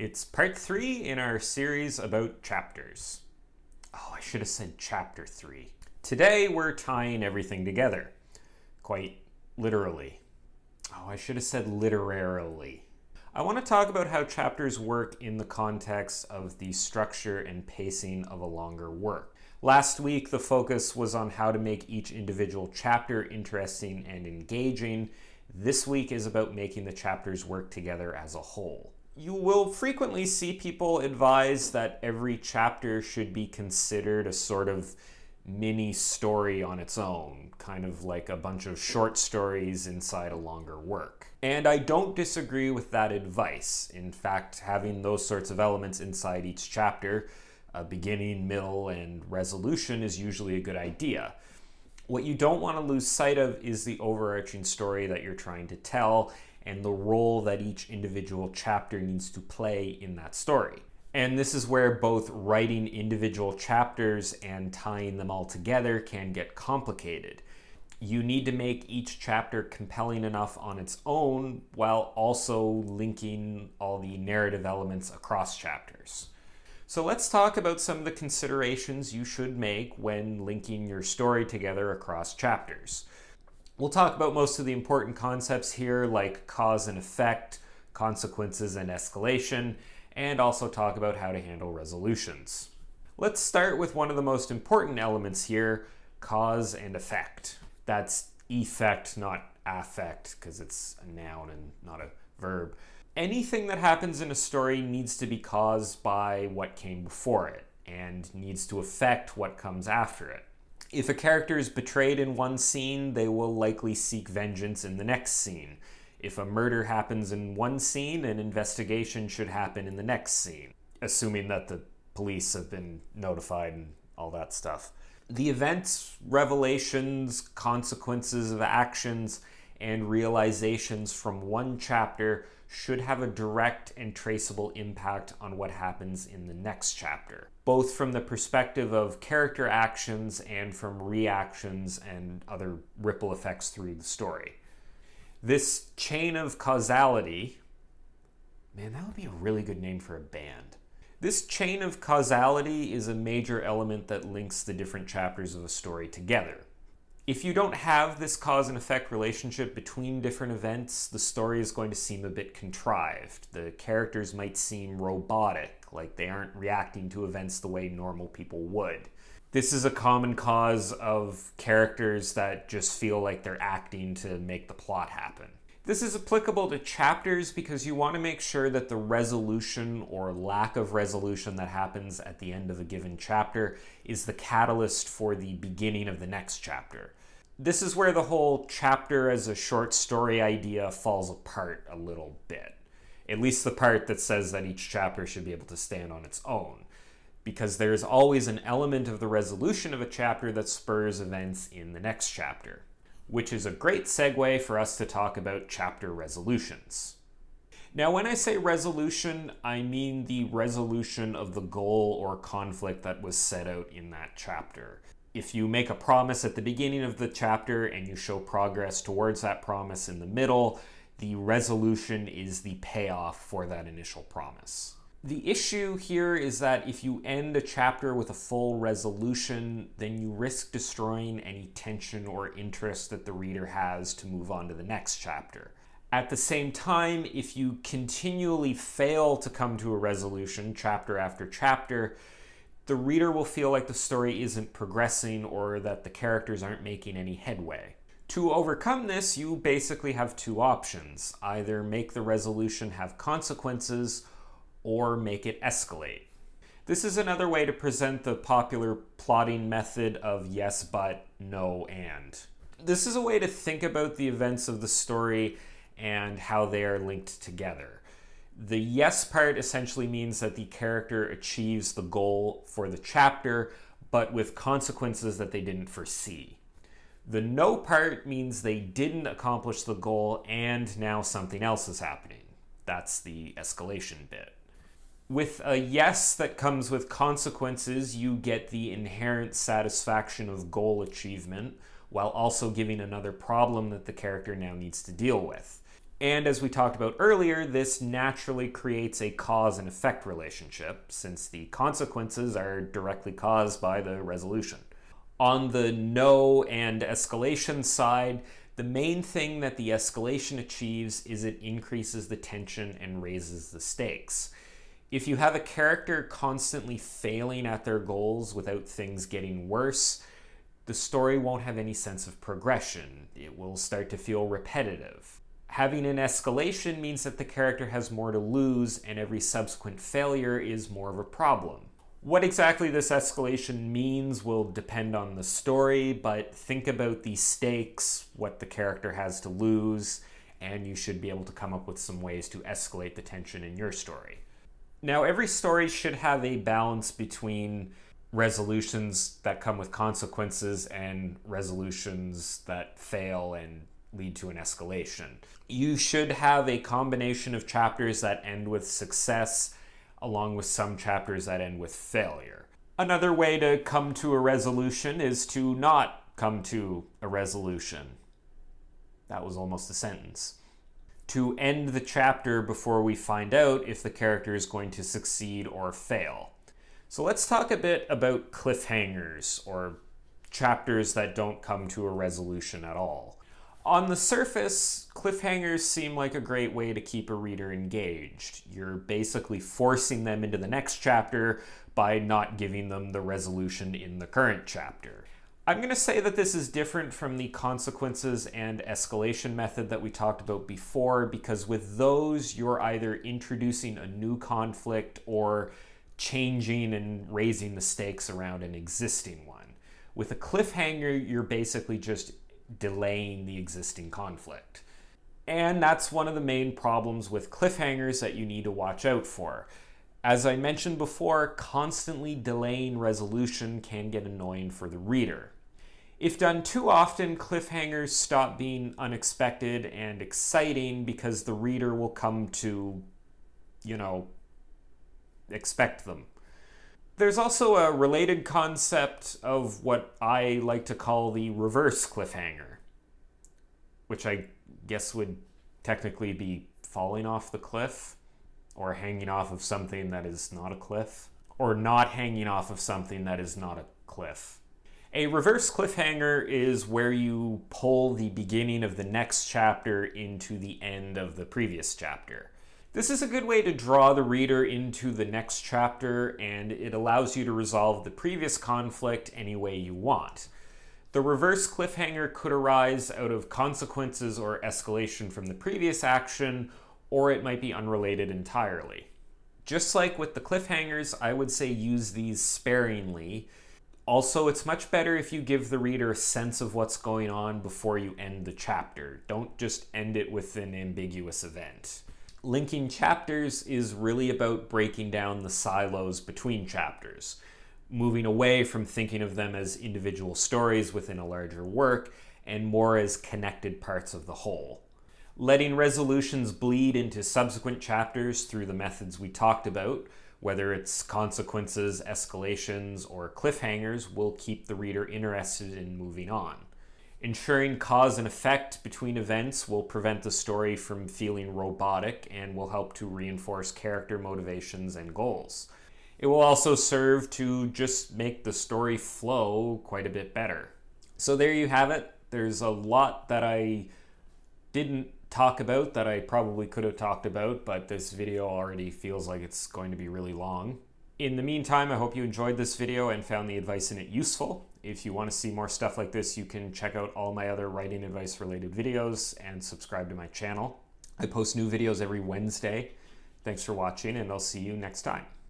It's part 3 in our series about chapters. Oh, I should have said chapter 3. Today we're tying everything together. Quite literally. Oh, I should have said literarily. I want to talk about how chapters work in the context of the structure and pacing of a longer work. Last week, the focus was on how to make each individual chapter interesting and engaging. This week is about making the chapters work together as a whole. You will frequently see people advise that every chapter should be considered a sort of mini story on its own, kind of like a bunch of short stories inside a longer work. And I don't disagree with that advice. In fact, having those sorts of elements inside each chapter, a beginning, middle, and resolution, is usually a good idea. What you don't want to lose sight of is the overarching story that you're trying to tell and the role that each individual chapter needs to play in that story. And this is where both writing individual chapters and tying them all together can get complicated. You need to make each chapter compelling enough on its own while also linking all the narrative elements across chapters. So let's talk about some of the considerations you should make when linking your story together across chapters. We'll talk about most of the important concepts here, like cause and effect, consequences and escalation, and also talk about how to handle resolutions. Let's start with one of the most important elements here, cause and effect. That's effect, not affect, because it's a noun and not a verb. Anything that happens in a story needs to be caused by what came before it, and needs to affect what comes after it. If a character is betrayed in one scene, they will likely seek vengeance in the next scene. If a murder happens in one scene, an investigation should happen in the next scene, assuming that the police have been notified and all that stuff. The events, revelations, consequences of actions, and realizations from one chapter should have a direct and traceable impact on what happens in the next chapter, both from the perspective of character actions and from reactions and other ripple effects through the story. This chain of causality, man, that would be a really good name for a band. This chain of causality is a major element that links the different chapters of a story together. If you don't have this cause and effect relationship between different events, the story is going to seem a bit contrived. The characters might seem robotic, like they aren't reacting to events the way normal people would. This is a common cause of characters that just feel like they're acting to make the plot happen. This is applicable to chapters because you want to make sure that the resolution or lack of resolution that happens at the end of a given chapter is the catalyst for the beginning of the next chapter. This is where the whole chapter as a short story idea falls apart a little bit. At least the part that says that each chapter should be able to stand on its own. Because there's always an element of the resolution of a chapter that spurs events in the next chapter. Which is a great segue for us to talk about chapter resolutions. Now, when I say resolution, I mean the resolution of the goal or conflict that was set out in that chapter. If you make a promise at the beginning of the chapter and you show progress towards that promise in the middle, the resolution is the payoff for that initial promise. The issue here is that if you end a chapter with a full resolution, then you risk destroying any tension or interest that the reader has to move on to the next chapter. At the same time, if you continually fail to come to a resolution chapter after chapter, the reader will feel like the story isn't progressing or that the characters aren't making any headway. To overcome this, you basically have two options. Either make the resolution have consequences or make it escalate. This is another way to present the popular plotting method of yes, but, no, and. This is a way to think about the events of the story and how they are linked together. The yes part essentially means that the character achieves the goal for the chapter, but with consequences that they didn't foresee. The no part means they didn't accomplish the goal and now something else is happening. That's the escalation bit. With a yes that comes with consequences, you get the inherent satisfaction of goal achievement, while also giving another problem that the character now needs to deal with. And as we talked about earlier, this naturally creates a cause and effect relationship, since the consequences are directly caused by the resolution. On the no and escalation side, the main thing that the escalation achieves is it increases the tension and raises the stakes. If you have a character constantly failing at their goals without things getting worse, the story won't have any sense of progression. It will start to feel repetitive. Having an escalation means that the character has more to lose, and every subsequent failure is more of a problem. What exactly this escalation means will depend on the story, but think about the stakes, what the character has to lose, and you should be able to come up with some ways to escalate the tension in your story. Now, every story should have a balance between resolutions that come with consequences and resolutions that fail and lead to an escalation. You should have a combination of chapters that end with success, along with some chapters that end with failure. Another way to come to a resolution is to not come to a resolution. That was almost a sentence. To end the chapter before we find out if the character is going to succeed or fail. So let's talk a bit about cliffhangers, or chapters that don't come to a resolution at all. On the surface, cliffhangers seem like a great way to keep a reader engaged. You're basically forcing them into the next chapter by not giving them the resolution in the current chapter. I'm going to say that this is different from the consequences and escalation method that we talked about before, because with those, you're either introducing a new conflict or changing and raising the stakes around an existing one. With a cliffhanger, you're basically just delaying the existing conflict. And that's one of the main problems with cliffhangers that you need to watch out for. As I mentioned before, constantly delaying resolution can get annoying for the reader. If done too often, cliffhangers stop being unexpected and exciting because the reader will come to, expect them. There's also a related concept of what I like to call the reverse cliffhanger, which I guess would technically be falling off the cliff, or hanging off of something that is not a cliff, or not hanging off of something that is not a cliff. A reverse cliffhanger is where you pull the beginning of the next chapter into the end of the previous chapter. This is a good way to draw the reader into the next chapter, and it allows you to resolve the previous conflict any way you want. The reverse cliffhanger could arise out of consequences or escalation from the previous action, or it might be unrelated entirely. Just like with the cliffhangers, I would say use these sparingly. Also, it's much better if you give the reader a sense of what's going on before you end the chapter. Don't just end it with an ambiguous event. Linking chapters is really about breaking down the silos between chapters, moving away from thinking of them as individual stories within a larger work and more as connected parts of the whole. Letting resolutions bleed into subsequent chapters through the methods we talked about, whether it's consequences, escalations, or cliffhangers, will keep the reader interested in moving on. Ensuring cause and effect between events will prevent the story from feeling robotic and will help to reinforce character motivations and goals. It will also serve to just make the story flow quite a bit better. So there you have it. There's a lot that I didn't talk about that I probably could have talked about, but this video already feels like it's going to be really long. In the meantime, I hope you enjoyed this video and found the advice in it useful. If you want to see more stuff like this, you can check out all my other writing advice related videos and subscribe to my channel. I post new videos every Wednesday. Thanks for watching, and I'll see you next time.